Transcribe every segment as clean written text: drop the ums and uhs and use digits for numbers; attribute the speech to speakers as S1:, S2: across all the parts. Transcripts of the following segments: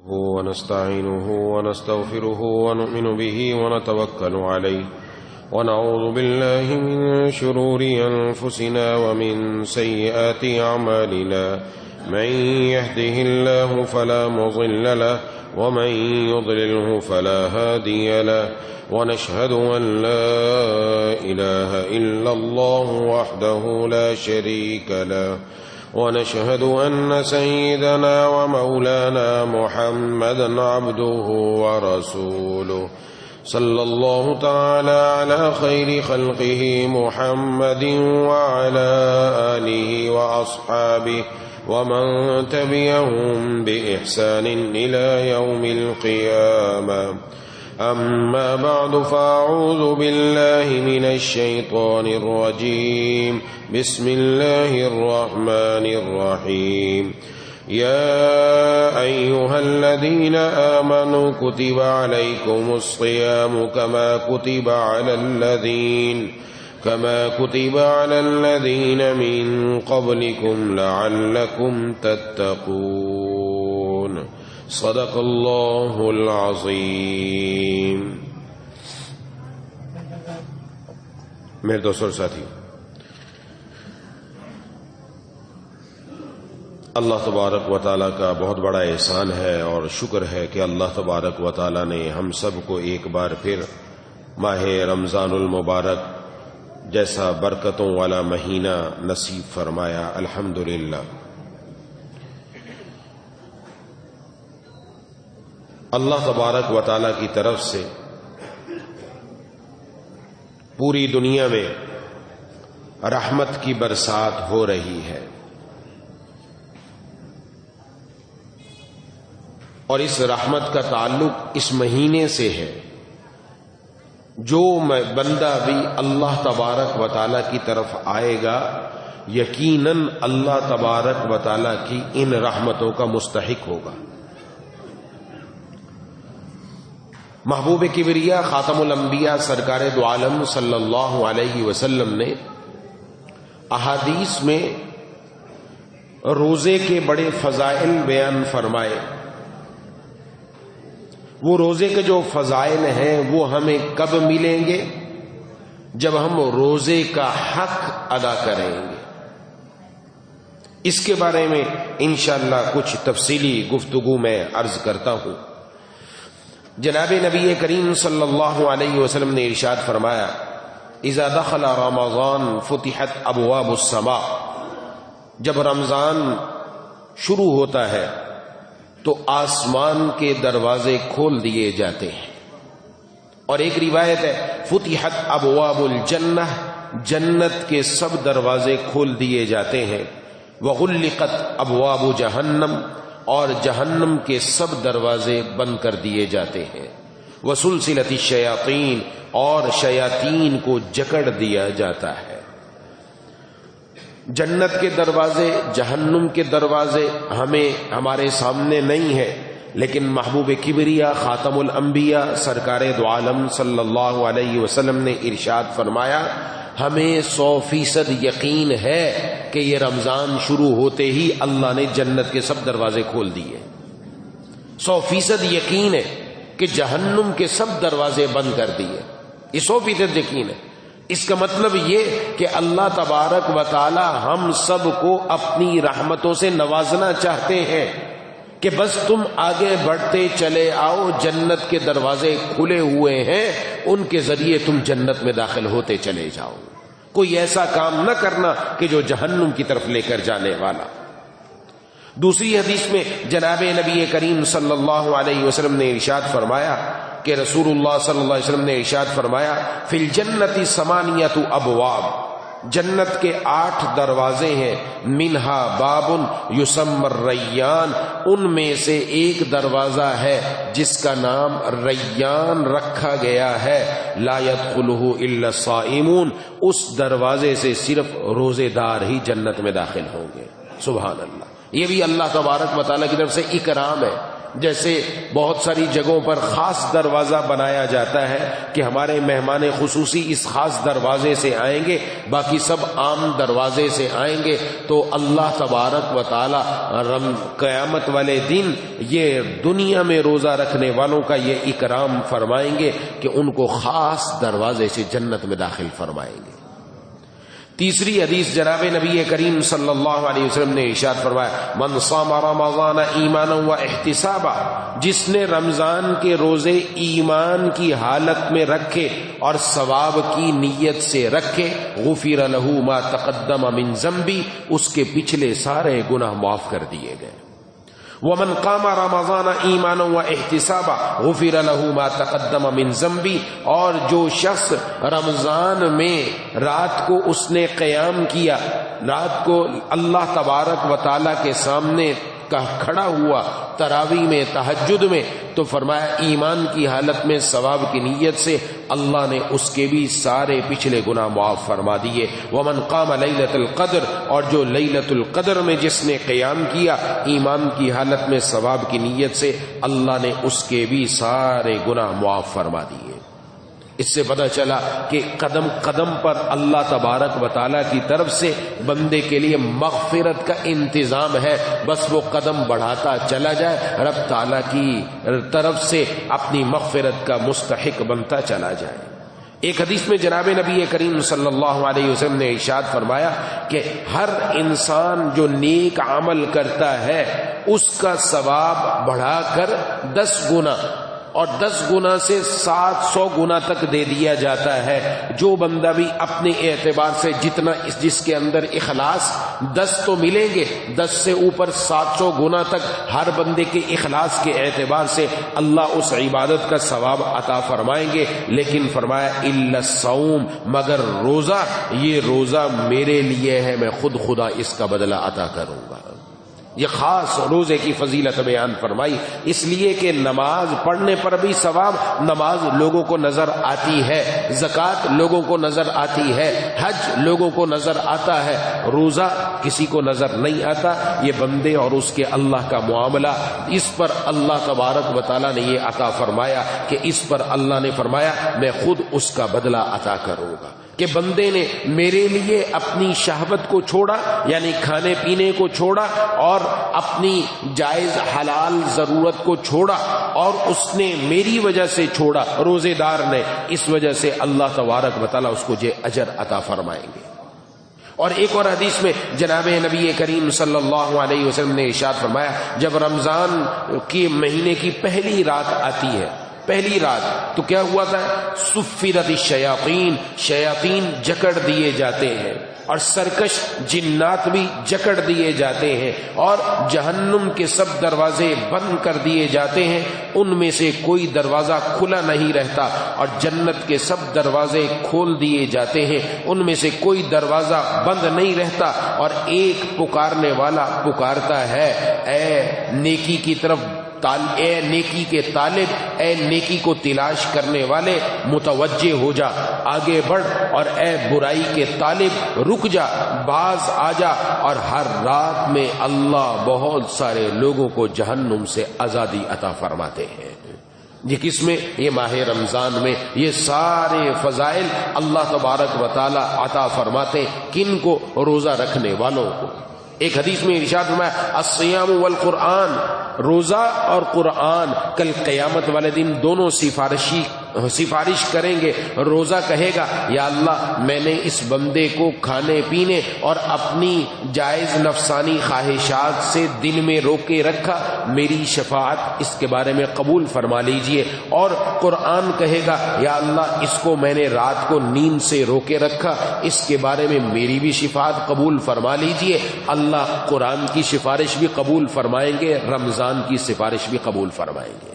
S1: ونستعينه ونستغفره ونؤمن به ونتوكل عليه ونعوذ بالله من شرور أنفسنا ومن سيئات أعمالنا من يهده الله فلا مضل له ومن يضلله فلا هادي له ونشهد أن لا إله إلا الله وحده لا شريك له ونشهد أن سيدنا ومولانا محمدا عبده ورسوله صلى الله تعالى على خير خلقه محمد وعلى آله وأصحابه ومن تبعهم بإحسان إلى يوم القيامة. أما بعد فأعوذ بالله من الشيطان الرجيم. بسم الله الرحمن الرحيم. يا أيها الذين آمنوا كتب عليكم الصيام كما كتب على الذين من قبلكم لعلكم تتقون. صدق الله العظيم. میرے دوستوں اور ساتھی، اللہ تبارک و تعالیٰ کا بہت بڑا احسان ہے اور شکر ہے کہ اللہ تبارک و تعالیٰ نے ہم سب کو ایک بار پھر ماہ رمضان المبارک جیسا برکتوں والا مہینہ نصیب فرمایا. الحمدللہ. اللہ تبارک و تعالیٰ کی طرف سے پوری دنیا میں رحمت کی برسات ہو رہی ہے، اور اس رحمت کا تعلق اس مہینے سے ہے. جو بندہ بھی اللہ تبارک و تعالیٰ کی طرف آئے گا یقیناً اللہ تبارک و تعالیٰ کی ان رحمتوں کا مستحق ہوگا. محبوب کبریا خاتم الانبیاء سرکار دو عالم صلی اللہ علیہ وسلم نے احادیث میں روزے کے بڑے فضائل بیان فرمائے. وہ روزے کے جو فضائل ہیں وہ ہمیں کب ملیں گے؟ جب ہم روزے کا حق ادا کریں گے. اس کے بارے میں انشاءاللہ کچھ تفصیلی گفتگو میں عرض کرتا ہوں. جناب نبی کریم صلی اللہ علیہ وسلم نے ارشاد فرمایا: اذا دخل رمضان فتحت ابواب السماء. جب رمضان شروع ہوتا ہے تو آسمان کے دروازے کھول دیے جاتے ہیں. اور ایک روایت ہے فتحت ابواب الجنہ، جنت کے سب دروازے کھول دیے جاتے ہیں. وغلقت ابواب جہنم، اور جہنم کے سب دروازے بند کر دیے جاتے ہیں. وسلسلت الشیاطین، اور شیاطین کو جکڑ دیا جاتا ہے. جنت کے دروازے، جہنم کے دروازے ہمارے سامنے نہیں ہے، لیکن محبوب کبریا خاتم الانبیاء سرکار دو عالم صلی اللہ علیہ وسلم نے ارشاد فرمایا: ہمیں 100% یقین ہے کہ یہ رمضان شروع ہوتے ہی اللہ نے جنت کے سب دروازے کھول دیے. 100% یقین ہے کہ جہنم کے سب دروازے بند کر دیے. یہ 100% یقین ہے. اس کا مطلب یہ کہ اللہ تبارک و تعالی ہم سب کو اپنی رحمتوں سے نوازنا چاہتے ہیں کہ بس تم آگے بڑھتے چلے آؤ، جنت کے دروازے کھلے ہوئے ہیں، ان کے ذریعے تم جنت میں داخل ہوتے چلے جاؤ. کوئی ایسا کام نہ کرنا کہ جو جہنم کی طرف لے کر جانے والا. دوسری حدیث میں جناب نبی کریم صلی اللہ علیہ وسلم نے ارشاد فرمایا کہ رسول اللہ صلی اللہ علیہ وسلم نے ارشاد فرمایا: فی الجنت 8 ابواب. جنت کے 8 دروازے ہیں. منہا باب یسمى الریان، ان میں سے ایک دروازہ ہے جس کا نام ریان رکھا گیا ہے. لا يدخلہ الا الصائمون، اس دروازے سے صرف روزے دار ہی جنت میں داخل ہوں گے. سبحان اللہ. یہ بھی اللہ تبارک و تعالیٰ کی طرف سے اکرام ہے جیسے بہت ساری جگہوں پر خاص دروازہ بنایا جاتا ہے کہ ہمارے مہمان خصوصی اس خاص دروازے سے آئیں گے، باقی سب عام دروازے سے آئیں گے، تو اللہ تبارک و تعالی قیامت والے دن یہ دنیا میں روزہ رکھنے والوں کا یہ اکرام فرمائیں گے کہ ان کو خاص دروازے سے جنت میں داخل فرمائیں گے۔ تیسری حدیث جناب نبی کریم صلی اللہ علیہ وسلم نے ارشاد فرمایا، من صام رمضان ایمانا و احتسابا، جس نے رمضان کے روزے ایمان کی حالت میں رکھے اور ثواب کی نیت سے رکھے، غفر له ما تقدم من ذنبی، اس کے پچھلے سارے گناہ معاف کر دیے گئے۔ ومن قام رمضان ایمانا و احتسابا غفر له ما تقدم من ذنبی، اور جو شخص رمضان میں رات کو اس نے قیام کیا، رات کو اللہ تبارک و تعالی کے سامنے کھڑا ہوا تراویح میں، تہجد میں، تو فرمایا ایمان کی حالت میں ثواب کی نیت سے اللہ نے اس کے بھی سارے پچھلے گناہ معاف فرما دیے۔ ومن قام لیلۃ القدر، اور جو لیلۃ القدر میں جس نے قیام کیا ایمان کی حالت میں ثواب کی نیت سے، اللہ نے اس کے بھی سارے گناہ معاف فرما دیے۔ اس سے پتہ چلا کہ قدم قدم پر اللہ تبارک و تعالیٰ کی طرف سے بندے کے لیے مغفرت کا انتظام ہے، بس وہ قدم بڑھاتا چلا جائے، رب تعالیٰ کی طرف سے اپنی مغفرت کا مستحق بنتا چلا جائے۔ ایک حدیث میں جناب نبی کریم صلی اللہ علیہ وسلم نے ارشاد فرمایا کہ ہر انسان جو نیک عمل کرتا ہے اس کا ثواب بڑھا کر 10 گنا اور 10 گنا سے 700 گنا تک دے دیا جاتا ہے۔ جو بندہ بھی اپنے اعتبار سے جتنا جس کے اندر اخلاص 10 تو ملیں گے، 10 سے اوپر 700 گنا تک ہر بندے کے اخلاص کے اعتبار سے اللہ اس عبادت کا ثواب عطا فرمائیں گے۔ لیکن فرمایا الا الصوم، مگر روزہ، یہ روزہ میرے لیے ہے، میں خود خدا اس کا بدلہ عطا کروں گا۔ یہ خاص روزے کی فضیلت بیان فرمائی، اس لیے کہ نماز پڑھنے پر بھی ثواب، نماز لوگوں کو نظر آتی ہے، زکوٰۃ لوگوں کو نظر آتی ہے، حج لوگوں کو نظر آتا ہے، روزہ کسی کو نظر نہیں آتا۔ یہ بندے اور اس کے اللہ کا معاملہ، اس پر اللہ تبارک و تعالیٰ نے یہ عطا فرمایا کہ اس پر اللہ نے فرمایا میں خود اس کا بدلہ عطا کروں گا، کہ بندے نے میرے لیے اپنی شہوت کو چھوڑا، یعنی کھانے پینے کو چھوڑا، اور اپنی جائز حلال ضرورت کو چھوڑا، اور اس نے میری وجہ سے چھوڑا، روزے دار نے، اس وجہ سے اللہ تبارک و تعالیٰ اس کو یہ اجر عطا فرمائیں گے۔ اور ایک اور حدیث میں جناب نبی کریم صلی اللہ علیہ وسلم نے ارشاد فرمایا، جب رمضان کے مہینے کی پہلی رات آتی ہے، پہلی رات، تو کیا ہوا تھا؟ سفرت الشیاطین، شیاطین جکڑ دیے جاتے ہیں، اور سرکش جنات بھی جکڑ دیے جاتے ہیں، اور جہنم کے سب دروازے بند کر دیے جاتے ہیں، ان میں سے کوئی دروازہ کھلا نہیں رہتا، اور جنت کے سب دروازے کھول دیے جاتے ہیں، ان میں سے کوئی دروازہ بند نہیں رہتا، اور ایک پکارنے والا پکارتا ہے، اے نیکی کی طرف، اے نیکی کے طالب، اے نیکی کو تلاش کرنے والے، متوجہ ہو جا، آگے بڑھ، اور اے برائی کے طالب رک جا، باز آ جا۔ اور ہر رات میں اللہ بہت سارے لوگوں کو جہنم سے آزادی عطا فرماتے ہیں۔ یہ کس میں؟ یہ ماہ رمضان میں یہ سارے فضائل اللہ تبارک و تعالی عطا فرماتے، کن کو؟ روزہ رکھنے والوں کو۔ ایک حدیث میں ارشاد فرمایا، الصیام والقرآن، روزہ اور قرآن کل قیامت والے دن دونوں سفارش کریں گے۔ روزہ کہے گا، یا اللہ میں نے اس بندے کو کھانے پینے اور اپنی جائز نفسانی خواہشات سے دل میں روکے رکھا، میری شفاعت اس کے بارے میں قبول فرما لیجئے۔ اور قرآن کہے گا، یا اللہ اس کو میں نے رات کو نیند سے روکے رکھا، اس کے بارے میں میری بھی شفاعت قبول فرما لیجئے۔ اللہ قرآن کی سفارش بھی قبول فرمائیں گے، رمضان کی سفارش بھی قبول فرمائیں گے۔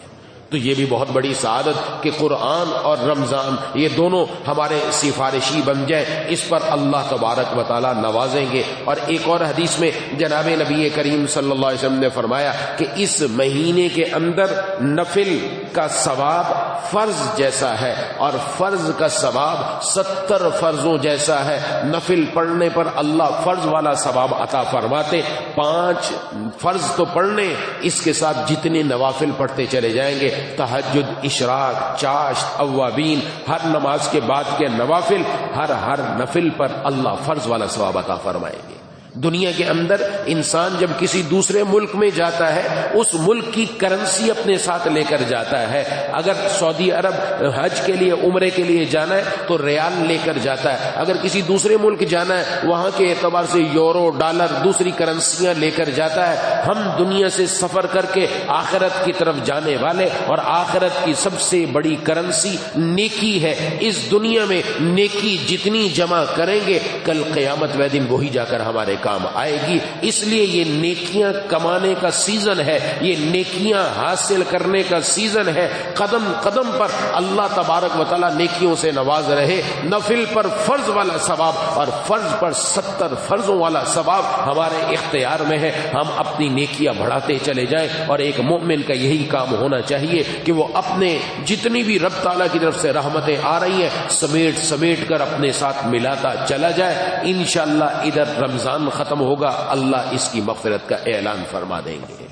S1: تو یہ بھی بہت بڑی سعادت کہ قرآن اور رمضان یہ دونوں ہمارے سفارشی بن جائیں، اس پر اللہ تبارک و تعالی نوازیں گے۔ اور ایک اور حدیث میں جناب نبی کریم صلی اللہ علیہ وسلم نے فرمایا کہ اس مہینے کے اندر نفل کا ثواب فرض جیسا ہے اور فرض کا ثواب 70 فرضوں جیسا ہے. نفل پڑھنے پر اللہ فرض والا ثواب عطا فرماتے. 5 فرض تو پڑھنے، اس کے ساتھ جتنے نوافل پڑھتے چلے جائیں گے، تہجد، اشراق، چاشت، اوابین، ہر نماز کے بعد کے نوافل، ہر نفل پر اللہ فرض والا ثواب عطا فرمائیں گے. دنیا کے اندر انسان جب کسی دوسرے ملک میں جاتا ہے اس ملک کی کرنسی اپنے ساتھ لے کر جاتا ہے. اگر سعودی عرب حج کے لیے، عمرے کے لیے جانا ہے تو ریال لے کر جاتا ہے. اگر کسی دوسرے ملک جانا ہے وہاں کے اعتبار سے یورو، ڈالر، دوسری کرنسیاں لے کر جاتا ہے. ہم دنیا سے سفر کر کے آخرت کی طرف جانے والے، اور آخرت کی سب سے بڑی کرنسی نیکی ہے. اس دنیا میں نیکی جتنی جمع کریں گے کل قیامت والے دن وہی جا کر ہمارے کام آئے گی. اس لیے یہ نیکیاں کمانے کا سیزن ہے، یہ نیکیاں حاصل کرنے کا سیزن ہے. قدم قدم پر اللہ تبارک و تعالی نیکیوں سے نواز رہے. نفل پر فرض والا ثواب اور فرض پر 70 فرضوں والا ثواب ہمارے اختیار میں ہے. ہم اپنی نیکیاں بڑھاتے چلے جائیں، اور ایک مومن کا یہی کام ہونا چاہیے کہ وہ اپنے جتنی بھی رب تعالیٰ کی طرف سے رحمتیں آ رہی ہیں سمیٹ کر اپنے ساتھ ملاتا چلا جائے. انشاءاللہ ادھر رمضان ختم ہوگا، اللہ اس کی مغفرت کا اعلان فرما دیں گے.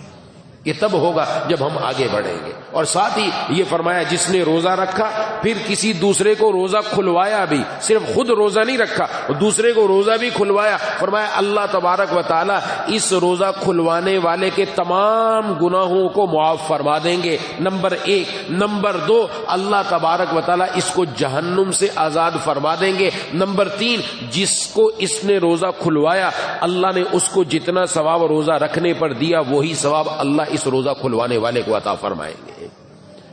S1: یہ تب ہوگا جب ہم آگے بڑھیں گے. اور ساتھ ہی یہ فرمایا جس نے روزہ رکھا پھر کسی دوسرے کو روزہ کھلوایا بھی، صرف خود روزہ نہیں رکھا دوسرے کو روزہ بھی کھلوایا، فرمایا اللہ تبارک و تعالی اس روزہ کھلوانے والے کے تمام گناہوں کو معاف فرما دیں گے. نمبر 1. نمبر 2، اللہ تبارک و تعالی اس کو جہنم سے آزاد فرما دیں گے. نمبر 3، جس کو اس نے روزہ کھلوایا اللہ نے اس کو جتنا ثواب روزہ رکھنے پر دیا وہی ثواب اللہ اس روزہ کھلوانے والے کو عطا فرمائیں گے.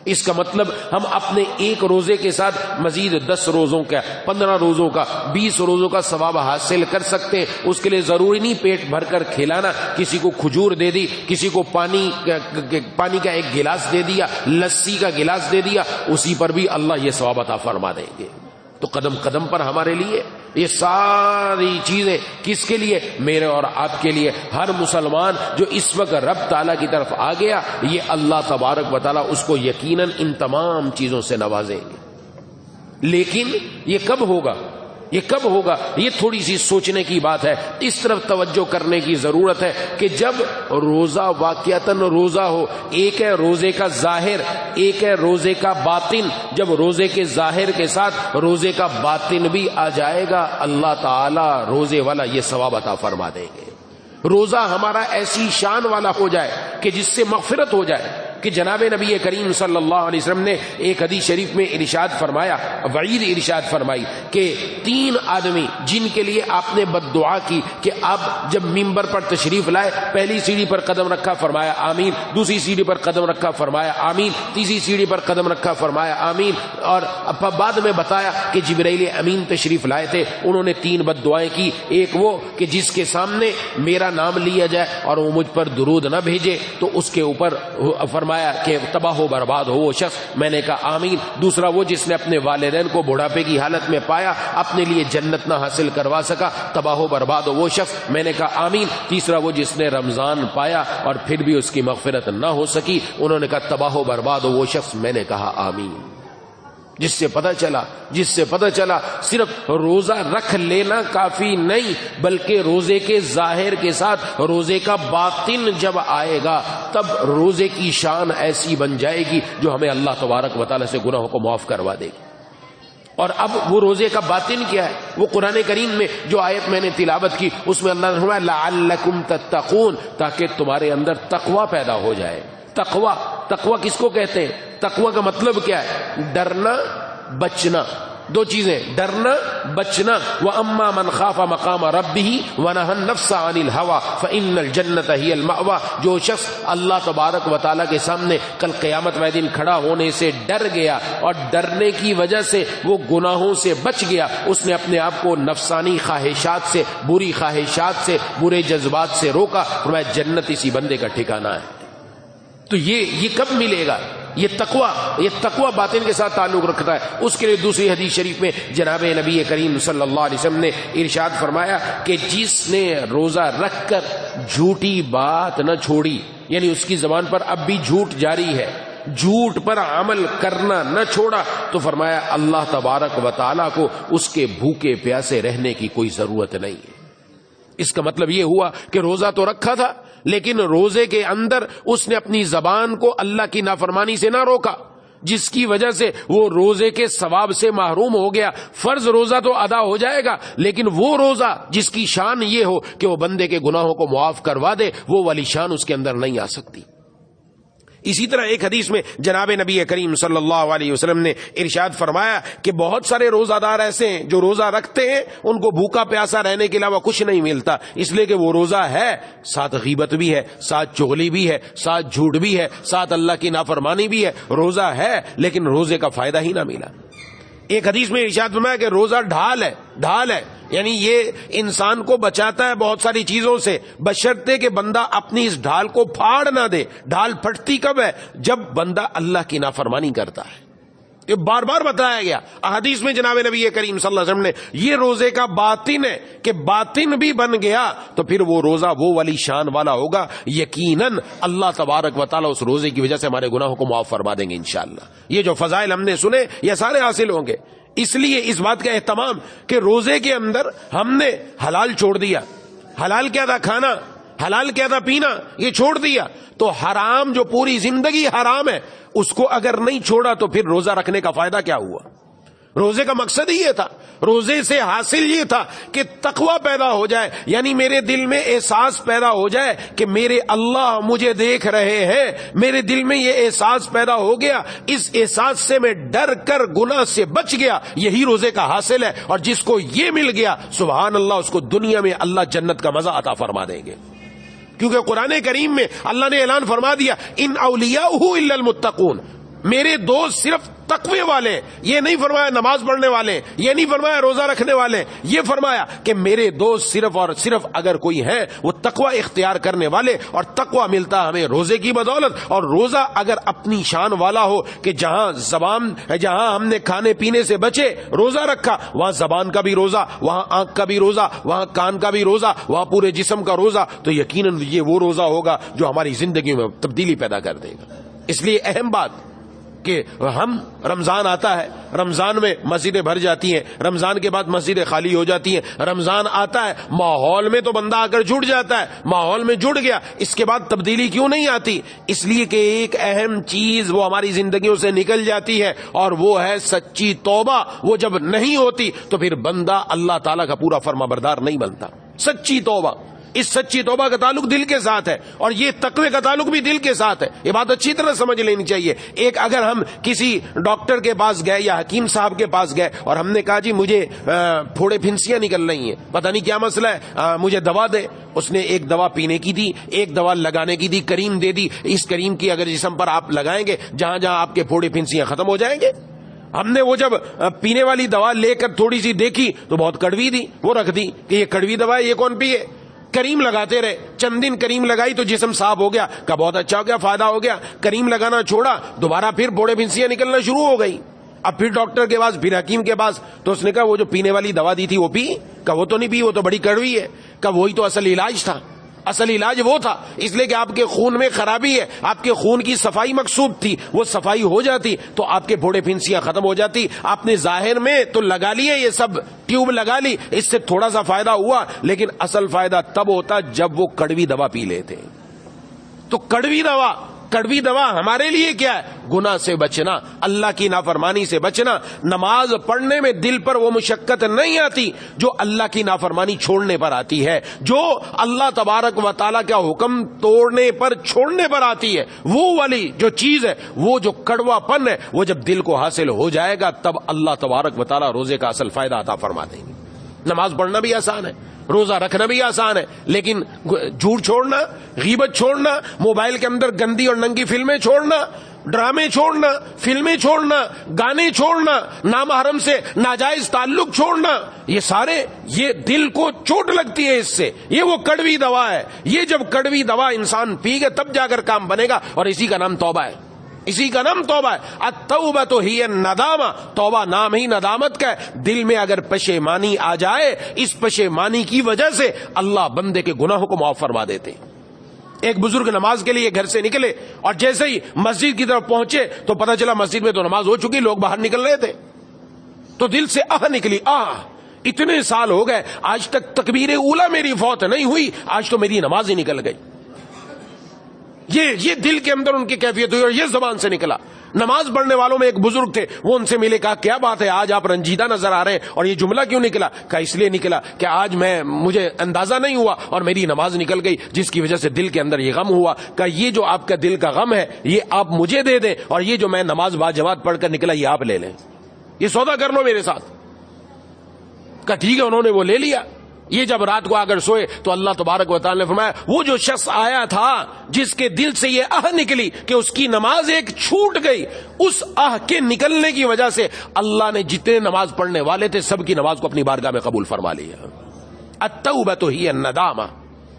S1: اس کا مطلب ہم اپنے ایک روزے کے ساتھ مزید 10 روزوں کا، 15 روزوں کا، 20 روزوں کا ثواب حاصل کر سکتے ہیں. اس کے لیے ضروری نہیں پیٹ بھر کر کھلانا. کسی کو کھجور دے دی، کسی کو پانی کا ایک گلاس دے دیا، لسی کا گلاس دے دیا، اسی پر بھی اللہ یہ ثواب عطا فرما دیں گے. تو قدم قدم پر ہمارے لیے یہ ساری چیزیں کس کے لیے؟ میرے اور آپ کے لیے. ہر مسلمان جو اس وقت رب تعالیٰ کی طرف آ گیا یہ اللہ تبارک و تعالیٰ اس کو یقیناً ان تمام چیزوں سے نوازیں گے. لیکن یہ کب ہوگا؟ یہ کب ہوگا؟ یہ تھوڑی سی سوچنے کی بات ہے. اس طرف توجہ کرنے کی ضرورت ہے کہ جب روزہ واقعتاً روزہ ہو، ایک ہے روزے کا ظاہر، ایک ہے روزے کا باطن. جب روزے کے ظاہر کے ساتھ روزے کا باطن بھی آ جائے گا اللہ تعالی روزے والا یہ ثواب عطا فرما دیں گے. روزہ ہمارا ایسی شان والا ہو جائے کہ جس سے مغفرت ہو جائے کہ جناب نبی کریم صلی اللہ علیہ وسلم نے ایک حدیث شریف میں ارشاد فرمایا، وعید ارشاد فرمائی کہ 3 آدمی جن کے لیے آپ نے بد دعا کی کہ آپ جب ممبر پر تشریف لائے پہلی سیڑھی پر قدم رکھا فرمایا آمین، دوسری سیڑھی پر قدم رکھا فرمایا آمین، تیسری سیڑھی پر قدم رکھا فرمایا آمین، اور بعد میں بتایا کہ جبرائیل امین تشریف لائے تھے، انہوں نے 3 بد دعائیں کی. ایک وہ کہ جس کے سامنے میرا نام لیا جائے اور وہ مجھ پر درود نہ بھیجے تو اس کے اوپر فرمایا کہ تباہ و برباد ہو وہ شخص. میں نے کہا آمین. دوسرا وہ جس نے اپنے والدین کو بڑھاپے کی حالت میں پایا اپنے لیے جنت نہ حاصل کروا سکا، تباہ و برباد ہو وہ شخص. میں نے کہا آمین. تیسرا وہ جس نے رمضان پایا اور پھر بھی اس کی مغفرت نہ ہو سکی، انہوں نے کہا تباہ و برباد ہو وہ شخص. میں نے کہا آمین. جس سے پتہ چلا صرف روزہ رکھ لینا کافی نہیں بلکہ روزے کے ظاہر کے ساتھ روزے کا باطن جب آئے گا تب روزے کی شان ایسی بن جائے گی جو ہمیں اللہ تبارک و تعالی سے گناہوں کو معاف کروا دے گی. اور اب وہ روزے کا باطن کیا ہے؟ وہ قرآن کریم میں جو آیت میں نے تلاوت کی اس میں اللہ نے فرمایا لعلکم تتقون، تاکہ تمہارے اندر تقوی پیدا ہو جائے. تقوی کس کو کہتے ہیں؟ تقوی کا مطلب کیا ہے؟ ڈرنا، بچنا. 2 چیزیں، ڈرنا، بچنا. وَأَمَّا مَنْ خَافَ مَقَامَ رَبِّهِ وَنَهَى النَّفْسَ عَنِ الْهَوَىٰ فَإِنَّ الْجَنَّةَ هِيَ الْمَأْوَىٰ. جو شخص اللہ تبارک و تعالیٰ کے سامنے کل قیامت والے دن کھڑا ہونے سے ڈر گیا اور ڈرنے کی وجہ سے وہ گناہوں سے بچ گیا، اس نے اپنے آپ کو نفسانی خواہشات سے، بری خواہشات سے، برے جذبات سے روکا، فرمایا جنت اسی بندے کا ٹھکانہ ہے. تو یہ کب ملے گا؟ یہ تقوی باطن کے ساتھ تعلق رکھتا ہے. اس کے لیے دوسری حدیث شریف میں جناب نبی کریم صلی اللہ علیہ وسلم نے ارشاد فرمایا کہ جس نے روزہ رکھ کر جھوٹی بات نہ چھوڑی، یعنی اس کی زبان پر اب بھی جھوٹ جاری ہے، جھوٹ پر عمل کرنا نہ چھوڑا تو فرمایا اللہ تبارک و تعالیٰ کو اس کے بھوکے پیاسے رہنے کی کوئی ضرورت نہیں ہے۔ اس کا مطلب یہ ہوا کہ روزہ تو رکھا تھا لیکن روزے کے اندر اس نے اپنی زبان کو اللہ کی نافرمانی سے نہ روکا، جس کی وجہ سے وہ روزے کے ثواب سے محروم ہو گیا۔ فرض روزہ تو ادا ہو جائے گا لیکن وہ روزہ جس کی شان یہ ہو کہ وہ بندے کے گناہوں کو معاف کروا دے، وہ والی شان اس کے اندر نہیں آ سکتی۔ اسی طرح ایک حدیث میں جناب نبی کریم صلی اللہ علیہ وسلم نے ارشاد فرمایا کہ بہت سارے روزہ دار ایسے ہیں جو روزہ رکھتے ہیں ان کو بھوکا پیاسا رہنے کے علاوہ کچھ نہیں ملتا، اس لیے کہ وہ روزہ ہے ساتھ غیبت بھی ہے، ساتھ چغلی بھی ہے، ساتھ جھوٹ بھی ہے، ساتھ اللہ کی نافرمانی بھی ہے۔ روزہ ہے لیکن روزے کا فائدہ ہی نہ ملا۔ ایک حدیث میں ارشاد فرمایا کہ روزہ ڈھال ہے، ڈھال ہے، یعنی یہ انسان کو بچاتا ہے بہت ساری چیزوں سے بشرطے کہ بندہ اپنی اس ڈھال کو پھاڑ نہ دے۔ ڈھال پھٹتی کب ہے؟ جب بندہ اللہ کی نافرمانی کرتا ہے۔ یہ بار بار بتایا گیا احادیث میں جناب نبی کریم صلی اللہ علیہ وسلم نے، یہ روزے کا باطن ہے کہ باطن بھی بن گیا تو پھر وہ روزہ وہ والی شان والا ہوگا، یقیناً اللہ تبارک و تعالیٰ اس روزے کی وجہ سے ہمارے گناہوں کو معاف فرما دیں گے انشاءاللہ۔ یہ جو فضائل ہم نے سنے یہ سارے حاصل ہوں گے۔ اس لیے اس بات کا اہتمام کہ روزے کے اندر ہم نے حلال چھوڑ دیا، حلال کیا تھا کھانا، حلال کیا تھا پینا، یہ چھوڑ دیا، تو حرام جو پوری زندگی حرام ہے اس کو اگر نہیں چھوڑا تو پھر روزہ رکھنے کا فائدہ کیا ہوا؟ روزے کا مقصد ہی یہ تھا، روزے سے حاصل یہ تھا کہ تقوی پیدا ہو جائے، یعنی میرے دل میں احساس پیدا ہو جائے کہ میرے اللہ مجھے دیکھ رہے ہیں، میرے دل میں یہ احساس پیدا ہو گیا، اس احساس سے میں ڈر کر گناہ سے بچ گیا، یہی روزے کا حاصل ہے۔ اور جس کو یہ مل گیا سبحان اللہ، اس کو دنیا میں اللہ جنت کا مزہ عطا فرما دیں گے، کیونکہ قرآن کریم میں اللہ نے اعلان فرما دیا ان اولیاءہ الا المتقون، میرے دوست صرف تقوی والے، یہ نہیں فرمایا نماز پڑھنے والے، یہ نہیں فرمایا روزہ رکھنے والے، یہ فرمایا کہ میرے دوست صرف اور صرف اگر کوئی ہے وہ تقوی اختیار کرنے والے، اور تقوی ملتا ہمیں روزے کی بدولت۔ اور روزہ اگر اپنی شان والا ہو کہ جہاں زبان، جہاں ہم نے کھانے پینے سے بچے روزہ رکھا، وہاں زبان کا بھی روزہ، وہاں آنکھ کا بھی روزہ، وہاں کان کا بھی روزہ، وہاں پورے جسم کا روزہ، تو یقیناً یہ وہ روزہ ہوگا جو ہماری زندگی میں تبدیلی پیدا کر دے گا۔ اس لیے اہم بات کہ ہم رمضان آتا ہے، رمضان میں مسجدیں بھر جاتی ہیں، رمضان کے بعد مسجدیں خالی ہو جاتی ہیں، رمضان آتا ہے ماحول میں تو بندہ آ کر جڑ جاتا ہے، ماحول میں جڑ گیا، اس کے بعد تبدیلی کیوں نہیں آتی؟ اس لیے کہ ایک اہم چیز وہ ہماری زندگیوں سے نکل جاتی ہے اور وہ ہے سچی توبہ۔ وہ جب نہیں ہوتی تو پھر بندہ اللہ تعالیٰ کا پورا فرما بردار نہیں بنتا۔ سچی توبہ، اس سچی توبہ کا تعلق دل کے ساتھ ہے اور یہ تقوی کا تعلق بھی دل کے ساتھ ہے۔ یہ بات اچھی طرح سمجھ لینی چاہیے۔ ایک اگر ہم کسی ڈاکٹر کے پاس گئے یا حکیم صاحب کے پاس گئے اور ہم نے کہا جی مجھے پھوڑے پھنسیاں نکل رہی ہیں، پتہ نہیں کیا مسئلہ ہے، مجھے دوا دے، اس نے ایک دوا پینے کی دی، ایک دوا لگانے کی دی، کریم دے دی، اس کریم کی اگر جسم پر آپ لگائیں گے جہاں جہاں آپ کے پھوڑے پھنسیاں ختم ہو جائیں گے۔ ہم نے وہ جب پینے والی دوا لے کر تھوڑی سی دیکھی تو بہت کڑوی دی، وہ رکھ دی کہ یہ کڑوی دوا ہے، یہ کون پیے؟ کریم لگاتے رہے، چند دن کریم لگائی تو جسم صاف ہو گیا، کا بہت اچھا ہو گیا، فائدہ ہو گیا۔ کریم لگانا چھوڑا، دوبارہ پھر پھوڑے پھنسیاں نکلنا شروع ہو گئی۔ اب پھر ڈاکٹر کے پاس، پھر حکیم کے پاس، تو اس نے کہا وہ جو پینے والی دوا دی تھی وہ پی؟ کہ وہ تو نہیں پی، وہ تو بڑی کڑوی ہے۔ کہ وہی تو اصل علاج تھا، اصل علاج وہ تھا، اس لیے کہ آپ کے خون میں خرابی ہے، آپ کے خون کی صفائی مقصود تھی، وہ صفائی ہو جاتی تو آپ کے پھوڑے پھنسیاں ختم ہو جاتی۔ آپ نے ظاہر میں تو لگا لیے، یہ سب ٹیوب لگا لی، اس سے تھوڑا سا فائدہ ہوا، لیکن اصل فائدہ تب ہوتا جب وہ کڑوی دوا پی لیتے۔ تو کڑوی دوا ہمارے لیے کیا ہے؟ گناہ سے بچنا، اللہ کی نافرمانی سے بچنا۔ نماز پڑھنے میں دل پر وہ مشقت نہیں آتی جو اللہ کی نافرمانی چھوڑنے پر آتی ہے، جو اللہ تبارک و تعالیٰ کا حکم توڑنے پر چھوڑنے پر آتی ہے۔ وہ والی جو چیز ہے، وہ جو کڑوا پن ہے، وہ جب دل کو حاصل ہو جائے گا تب اللہ تبارک و تعالیٰ روزے کا اصل فائدہ عطا فرما دیں گے۔ نماز پڑھنا بھی آسان ہے، روزہ رکھنا بھی آسان ہے، لیکن جھوٹ چھوڑنا، غیبت چھوڑنا، موبائل کے اندر گندی اور ننگی فلمیں چھوڑنا، ڈرامے چھوڑنا، فلمیں چھوڑنا، گانے چھوڑنا، نامحرم سے ناجائز تعلق چھوڑنا، یہ سارے، یہ دل کو چوٹ لگتی ہے اس سے، یہ وہ کڑوی دوا ہے۔ یہ جب کڑوی دوا انسان پی گا تب جا کر کام بنے گا، اور اسی کا نام توبہ ہے، اسی کا نام توبہ ہے۔ التوبہ تو ہی الندامہ، توبہ نام ہی ندامت کا ہے۔ دل میں اگر پشیمانی آ جائے، اس پشیمانی کی وجہ سے اللہ بندے کے گناہوں کو معاف فرما دیتے ہیں۔ ایک بزرگ نماز کے لیے گھر سے نکلے اور جیسے ہی مسجد کی طرف پہنچے تو پتہ چلا مسجد میں تو نماز ہو چکی، لوگ باہر نکل رہے تھے، تو دل سے آہ نکلی، اتنے سال ہو گئے آج تک تکبیر اولا میری فوت نہیں ہوئی، آج تو میری نماز ہی نکل گئی۔ یہ دل کے اندر ان کی کیفیت ہوئی اور یہ زبان سے نکلا۔ نماز پڑھنے والوں میں ایک بزرگ تھے، وہ ان سے ملے، کہا کیا بات ہے آج آپ رنجیدہ نظر آ رہے ہیں اور یہ جملہ کیوں نکلا؟ کہا اس لیے نکلا کہ آج مجھے اندازہ نہیں ہوا اور میری نماز نکل گئی، جس کی وجہ سے دل کے اندر یہ غم ہوا۔ کہا یہ جو آپ کا دل کا غم ہے یہ آپ مجھے دے دیں اور یہ جو میں نماز با جماعت پڑھ کر نکلا یہ آپ لے لیں، یہ سودا کر لو میرے ساتھ۔ کہا ٹھیک ہے، انہوں نے وہ لے لیا۔ یہ جب رات کو آگر سوئے تو اللہ تبارک و تعالی نے فرمایا وہ جو شخص آیا تھا جس کے دل سے یہ آہ نکلی کہ اس کی نماز ایک چھوٹ گئی، اس آہ کے نکلنے کی وجہ سے اللہ نے جتنے نماز پڑھنے والے تھے سب کی نماز کو اپنی بارگاہ میں قبول فرما لیا۔ التوبۃ ہی الندامہ،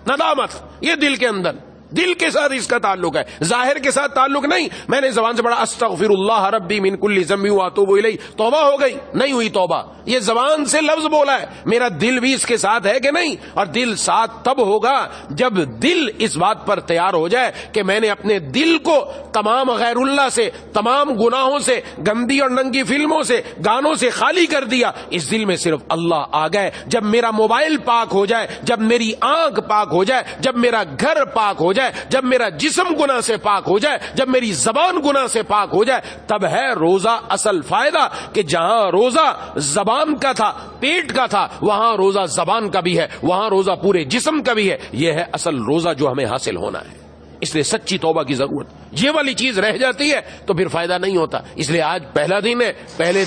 S1: ندامت یہ دل کے اندر، دل کے ساتھ اس کا تعلق ہے، ظاہر کے ساتھ تعلق نہیں۔ میں نے زبان سے پڑھا استغفر اللہ ربی من کل ذنب واتوب الیہ، توبہ ہو گئی، نہیں ہوئی توبہ، یہ زبان سے لفظ بولا ہے، میرا دل بھی اس کے ساتھ ہے کہ نہیں؟ اور دل ساتھ تب ہوگا جب دل اس بات پر تیار ہو جائے کہ میں نے اپنے دل کو تمام غیر اللہ سے، تمام گناہوں سے، گندی اور ننگی فلموں سے، گانوں سے خالی کر دیا، اس دل میں صرف اللہ آ گئے۔ جب میرا موبائل پاک ہو جائے، جب میری آنکھ پاک ہو جائے، جب میرا گھر پاک ہو جائے، جب میرا جسم گناہ سے پاک ہو جائے، جب میری زبان گناہ سے پاک ہو جائے، تب ہے روزہ اصل فائدہ کہ جہاں روزہ زبان کا تھا، پیٹ کا تھا، وہاں روزہ زبان کا بھی ہے، وہاں روزہ پورے جسم کا بھی ہے۔ یہ ہے اصل روزہ جو ہمیں حاصل ہونا ہے۔ اس لیے سچی توبہ کی ضرورت، یہ والی چیز رہ جاتی ہے تو پھر فائدہ نہیں ہوتا۔ اس لیے آج پہلا دن ہے، پہلے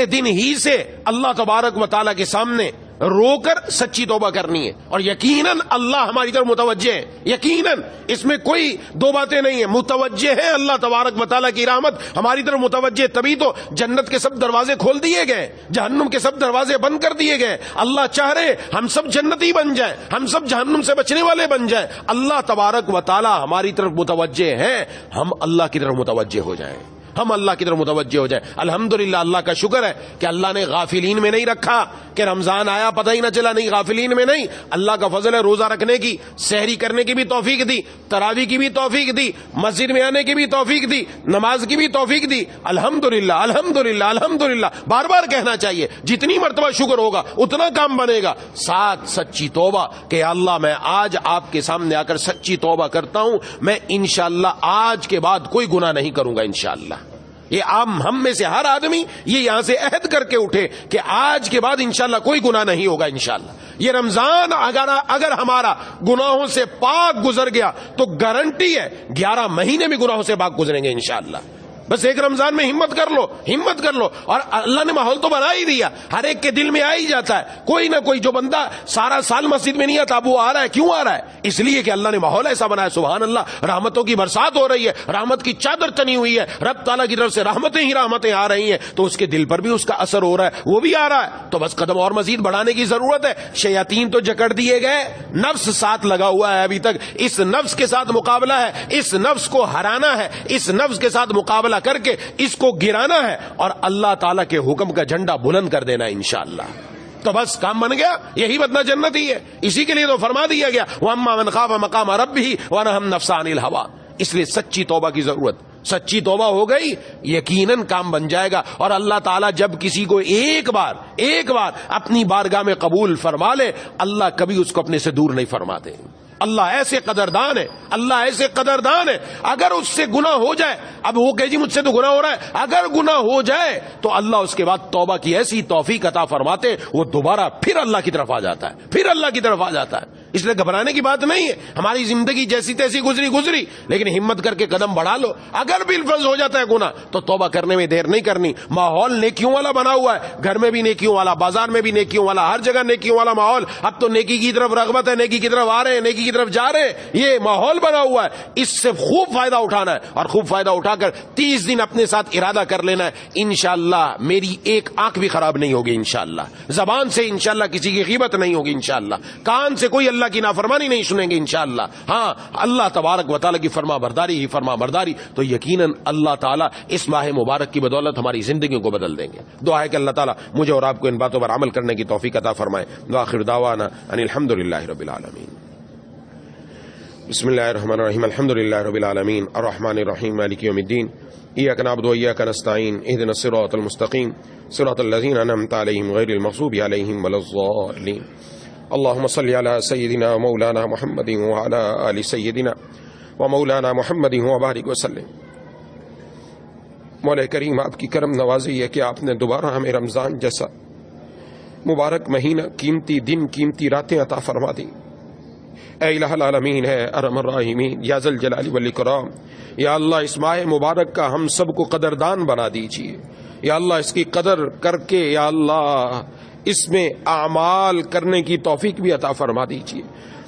S1: دن ہی سے اللہ تبارک و تعالیٰ کے سامنے رو کر سچی توبہ کرنی ہے، اور یقیناً اللہ ہماری طرف متوجہ ہے، یقیناً اس میں کوئی دو باتیں نہیں ہیں، متوجہ ہے اللہ تبارک و تعالیٰ کی رحمت ہماری طرف متوجہ، تبھی تو جنت کے سب دروازے کھول دیے گئے، جہنم کے سب دروازے بند کر دیے گئے۔ اللہ چاہ رہے ہم سب جنتی بن جائیں، ہم سب جہنم سے بچنے والے بن جائیں۔ اللہ تبارک و تعالیٰ ہماری طرف متوجہ ہے، ہم اللہ کی طرف متوجہ ہو جائیں، ہم اللہ کی طرف متوجہ ہو جائیں۔ الحمدللہ اللہ کا شکر ہے کہ اللہ نے غافلین میں نہیں رکھا کہ رمضان آیا پتہ ہی نہ چلا، نہیں، غافلین میں نہیں۔ اللہ کا فضل ہے، روزہ رکھنے کی، سحری کرنے کی بھی توفیق دی، تراویح کی بھی توفیق دی، مسجد میں آنے کی بھی توفیق دی، نماز کی بھی توفیق دی۔ الحمدللہ الحمدللہ الحمدللہ بار بار کہنا چاہیے، جتنی مرتبہ شکر ہوگا اتنا کام بنے گا۔ ساتھ سچی توبہ کہ اللہ میں آج آپ کے سامنے آ کر سچی توبہ کرتا ہوں، میں انشاءاللہ آج کے بعد کوئی گناہ نہیں کروں گا انشاءاللہ۔ یہ ہم میں سے ہر آدمی یہ یہاں سے عہد کر کے اٹھے کہ آج کے بعد انشاءاللہ کوئی گناہ نہیں ہوگا انشاءاللہ۔ یہ رمضان اگر ہمارا گناہوں سے پاک گزر گیا تو گارنٹی ہے 11 مہینے بھی گناہوں سے پاک گزریں گے انشاءاللہ۔ بس ایک رمضان میں ہمت کر لو، ہمت کر لو، اور اللہ نے ماحول تو بنا ہی دیا، ہر ایک کے دل میں آ ہی جاتا ہے۔ کوئی نہ کوئی جو بندہ سارا سال مسجد میں نہیں آتا وہ آ رہا ہے، کیوں آ رہا ہے؟ اس لیے کہ اللہ نے ماحول ایسا بنایا، سبحان اللہ، رحمتوں کی برسات ہو رہی ہے، رحمت کی چادر تنی ہوئی ہے، رب تعالیٰ کی طرف سے رحمتیں ہی رحمتیں آ رہی ہیں، تو اس کے دل پر بھی اس کا اثر ہو رہا ہے، وہ بھی آ رہا ہے۔ تو بس قدم اور مزید بڑھانے کی ضرورت ہے۔ شیاطین تو جکڑ دیے گئے، نفس ساتھ لگا ہوا ہے ابھی تک، اس نفس کے ساتھ مقابلہ ہے، اس نفس کو ہرانا ہے، اس نفس کے ساتھ مقابلہ کر کے اس کو گرانا ہے اور اللہ تعالیٰ کے حکم کا جھنڈا بلند کر دینا انشاءاللہ۔ تو بس کام بن گیا، یہی بدنا جنت ہی ہے۔ اسی کے لیے تو فرما دیا گیا وَأَمَّا مَنْ خَافَ مَقَامَ رَبِّهِ وَنَهَى النَّفْسَ عَنِ الْهَوَىٰ۔ اس لیے سچی توبہ کی ضرورت، سچی توبہ ہو گئی یقیناً کام بن جائے گا۔ اور اللہ تعالیٰ جب کسی کو ایک بار اپنی بارگاہ میں قبول فرما لے، اللہ کبھی اس کو اپنے سے دور نہیں فرماتے۔ اللہ ایسے قدردان ہے، اللہ ایسے قدردان ہے۔ اگر اس سے گناہ ہو جائے، اب وہ کہ جی مجھ سے تو گناہ ہو رہا ہے، اگر گناہ ہو جائے تو اللہ اس کے بعد توبہ کی ایسی توفیق عطا فرماتے، وہ دوبارہ پھر اللہ کی طرف آ جاتا ہے، پھر اللہ کی طرف آ جاتا ہے۔ اس لیے گھبرانے کی بات نہیں ہے، ہماری زندگی جیسی تیسی گزری، لیکن ہمت کر کے قدم بڑھا لو۔ اگر بالفرض ہو جاتا ہے گناہ تو توبہ کرنے میں دیر نہیں کرنی۔ ماحول نیکیوں والا بنا ہوا ہے، گھر میں بھی نیکیوں والا، بازار میں بھی نیکیوں والا، ہر جگہ نیکیوں والا ماحول۔ اب تو نیکی کی طرف رغبت ہے، نیکی کی طرف آ رہے ہیں، نیکی کی طرف جا رہے ہیں، یہ ماحول بنا ہوا ہے۔ اس سے خوب فائدہ اٹھانا ہے، اور خوب فائدہ اٹھا کر 30 دن اپنے ساتھ ارادہ کر لینا ہے، انشاءاللہ میری ایک آنکھ بھی خراب نہیں ہوگی انشاءاللہ، زبان سے انشاءاللہ کسی کی غیبت نہیں ہوگی انشاءاللہ، کان سے کوئی اللہ اللہ کی نافرمانی نہیں سنیں گے انشاءاللہ. ہاں اللہ تبارک و تعالیٰ کی فرما برداری ہی فرما برداری, تو یقیناً اللہ تعالیٰ اس ماہ مبارک کی بدولت ہماری زندگیوں کو بدل دیں گے. دعا ہے کہ اللہ تعالیٰ مجھے اور آپ کو ان باتوں پر عمل کرنے کی توفیق عطا فرمائے. وآخر دعوانا ان الحمدللہ رب العالمین. بسم اللہ الرحمن الرحیم. الحمدللہ رب العالمین الرحمن الرحیم مالک یوم الدین. ایاک نعبد و ایاک نستعین اهدنا الصراط المستقیم صراط الذین انعمت علیہم غیر المغضوب علیہم ولا الضالین. اللهم صل على سيدنا ومولانا محمد وعلى آل سيدنا ومولانا محمد وبارک وسلم. مولا کریم آپ کی کرم نوازی ہے کہ آپ نے دوبارہ ہمیں رمضان جیسا مبارک مہینہ, قیمتی دن, قیمتی راتیں عطا فرما دی. اے الہ العالمین, ہے ارحم الراحمین, یا ذل جلال والاکرام, یا اللہ اس ماہ مبارک کا ہم سب کو قدردان بنا دیجیے. یا اللہ اس کی قدر کر کے یا اللہ اس میں اعمال کرنے کی توفیق بھی عطا فرما دیجیے.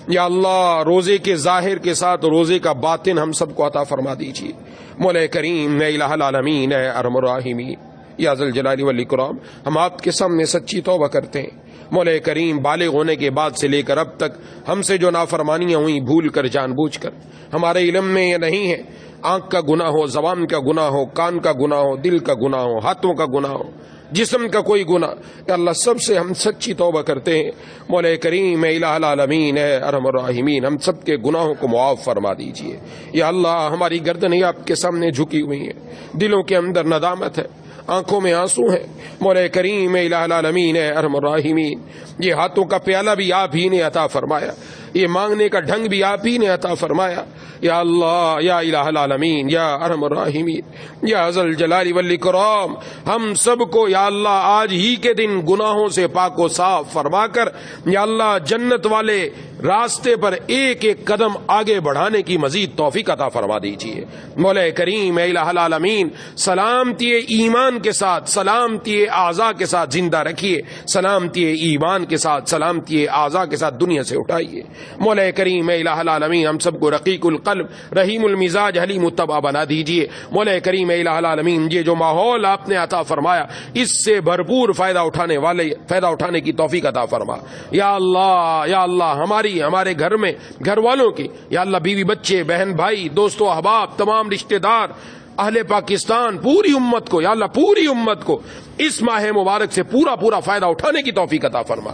S1: یا اللہ روزے کے ظاہر کے ساتھ روزے کا باطن ہم سب کو عطا فرما دیجیے. مولا کریم, اے الہ العالمین, اے ارحم الراحمین, یا ذل جلال والاکرام, ہم آپ کے سامنے سچی توبہ کرتے ہیں. مولا کریم, بالغ ہونے کے بعد سے لے کر اب تک ہم سے جو نافرمانیاں ہوئیں بھول کر جان بوجھ کر, ہمارے علم میں یہ نہیں ہے, آنکھ کا گناہ ہو, زبان کا گناہ ہو, کان کا گناہ ہو, دل کا گناہ ہو, ہاتھوں کا گناہ ہو, جسم کا کوئی گناہ, کہ اللہ سب سے ہم سچی توبہ کرتے ہیں. مولا کریم, اے الہ العالمین, اے ارحم الراحمین, ہم سب کے گناہوں کو معاف فرما دیجیے. یا اللہ ہماری گردنیں آپ کے سامنے جھکی ہوئی ہیں, دلوں کے اندر ندامت ہے, آنکھوں میں آنسو ہیں. مولا کریم, اے الہ العالمین, اے ارحم الراحمین, یہ ہاتھوں کا پیالہ بھی آپ ہی نے عطا فرمایا, یہ مانگنے کا ڈھنگ بھی آپ ہی نے عطا فرمایا. یا اللہ, یا الہ العالمین, یا ارحم الراحمین, یا ذل جلال والاکرام, ہم سب کو یا اللہ آج ہی کے دن گناہوں سے پاک و صاف فرما کر یا اللہ جنت والے راستے پر ایک ایک قدم آگے بڑھانے کی مزید توفیق عطا فرما دیجیے. مولا کریم, اے الہ العالمین, سلامتی ایمان کے ساتھ, سلامتی اعضاء کے ساتھ زندہ رکھیے, سلامتی ایمان کے ساتھ, سلامتی اعضاء کے ساتھ دنیا سے اٹھائیے. مولا کریم, اے الہ العالمین, ہم سب کو رقیق القلب, رحیم المزاج, حلیم الطبع بنا دیجیے. مولا کریم, اے الہ العالمین, یہ جو ماحول آپ نے عطا فرمایا اس سے بھرپور فائدہ اٹھانے کی توفیق عطا فرما. یا اللہ ہمارے گھر میں, گھر والوں کی یا اللہ, بیوی بچے, بہن بھائی, دوست و احباب, تمام رشتہ دار, اہل پاکستان, پوری امت کو یا اللہ, پوری امت کو اس ماہ مبارک سے پورا فائدہ اٹھانے کی توفیق عطا فرما.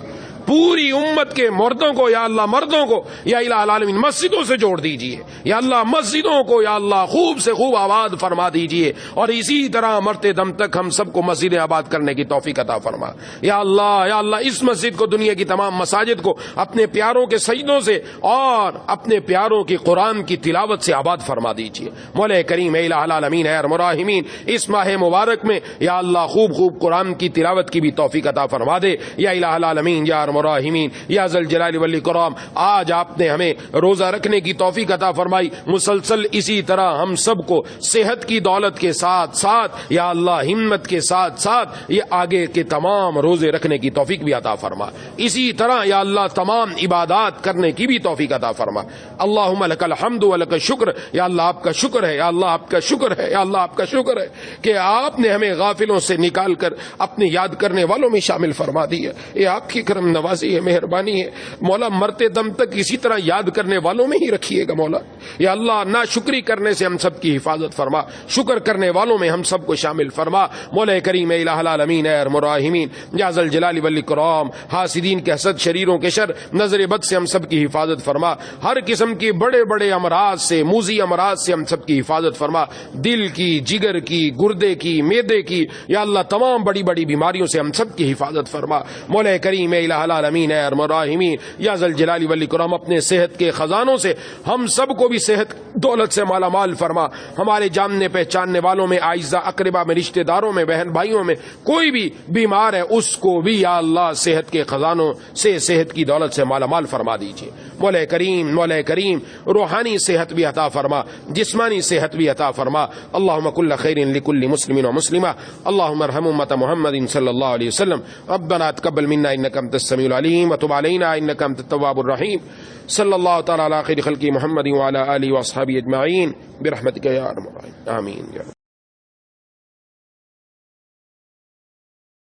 S1: پوری امت کے مردوں کو یا اللہ, مردوں کو یا الہ العالمین مسجدوں سے جوڑ دیجیے. یا اللہ مسجدوں کو یا اللہ خوب سے خوب آباد فرما دیجیے, اور اسی طرح مرتے دم تک ہم سب کو مسجدیں آباد کرنے کی توفیق عطا فرما. یا اللہ اس مسجد کو, دنیا کی تمام مساجد کو اپنے پیاروں کے سجدوں سے اور اپنے پیاروں کی قرآن کی تلاوت سے آباد فرما دیجیے. مولا کریم, اے الہ العالمین, اے ارحم الراحمین, اس ماہ مبارک میں یا اللہ خوب قرآن کی تلاوت کی بھی توفیق عطا فرما دے. یا الہ العالمین, یا الراحمین, یا ذل جلال والاکرام, آج آپ نے ہمیں روزہ رکھنے کی توفیق عطا فرمائی. مسلسل اسی طرح ہم سب کو صحت کی دولت کے ساتھ ساتھ یا اللہ ہمت کے ساتھ ساتھ یہ آگے کے تمام روزے رکھنے کی توفیق بھی عطا فرما. اسی طرح یا اللہ تمام عبادات کرنے کی بھی توفیق عطا فرما. اللہم لک الحمد و لک الشکر, یا اللہ آپ کا شکر ہے, یا اللہ آپ کا شکر ہے, یا اللہ آپ کا شکر ہے کہ آپ نے ہمیں غافلوں سے نکال کر اپنے یاد کرنے والوں میں شامل فرما دیا. یہ آپ کی کرم نوازی ہے, مہربانی ہے. مولا مرتے دم تک اسی طرح یاد کرنے والوں میں ہی رکھیے گا. مولا یا اللہ ناشکری کرنے سے ہم سب کی حفاظت فرما, شکر کرنے والوں میں ہم سب کو شامل فرما. مولا کریم, اے الہ العالمین, اے ارحم الراحمین, یا ذل جلال والاکرام, حاسدین کے حسد, شریروں کے شر, نظر بد سے ہم سب کی حفاظت فرما. ہر قسم کے بڑے امراض سے, موذی امراض سے ہم سب کی حفاظت فرما. دل کی, جگر کی, گردے کی, معدے کی, یا اللہ تمام بڑی بیماریوں سے ہم سب کی حفاظت فرما. مولا کریم, اے الہ العالمین, اے ارحم الراحمین, یا ذل جلال والاکرام, اپنے صحت کے خزانوں سے ہم سب کو بھی صحت دولت سے مالا مال فرما. ہمارے جاننے پہچاننے والوں میں, اعزاء اقربا میں, رشتہ داروں میں, بہن بھائیوں میں کوئی بھی بیمار ہے اس کو بھی یا اللہ صحت کے خزانوں سے, صحت کی دولت سے مالا مال فرما دیجیے. مولا کریم, روحانی صحت بھی عطا فرما, جسمانی صحت بھی عطا فرما. اللہم کل خیر لکل مسلم و مسلمہ, اللہم ارحم امت محمد صلی اللہ علیہ وسلم. ربنا تقبل منا انک انت السمیع العلیم وتب علینا انک انت التواب الرحیم. صلی اللہ تعالی علی خیر خلق محمد وعلی آلہ واصحابہ اجمعین برحمتک یا ارحم الراحمین. آمین.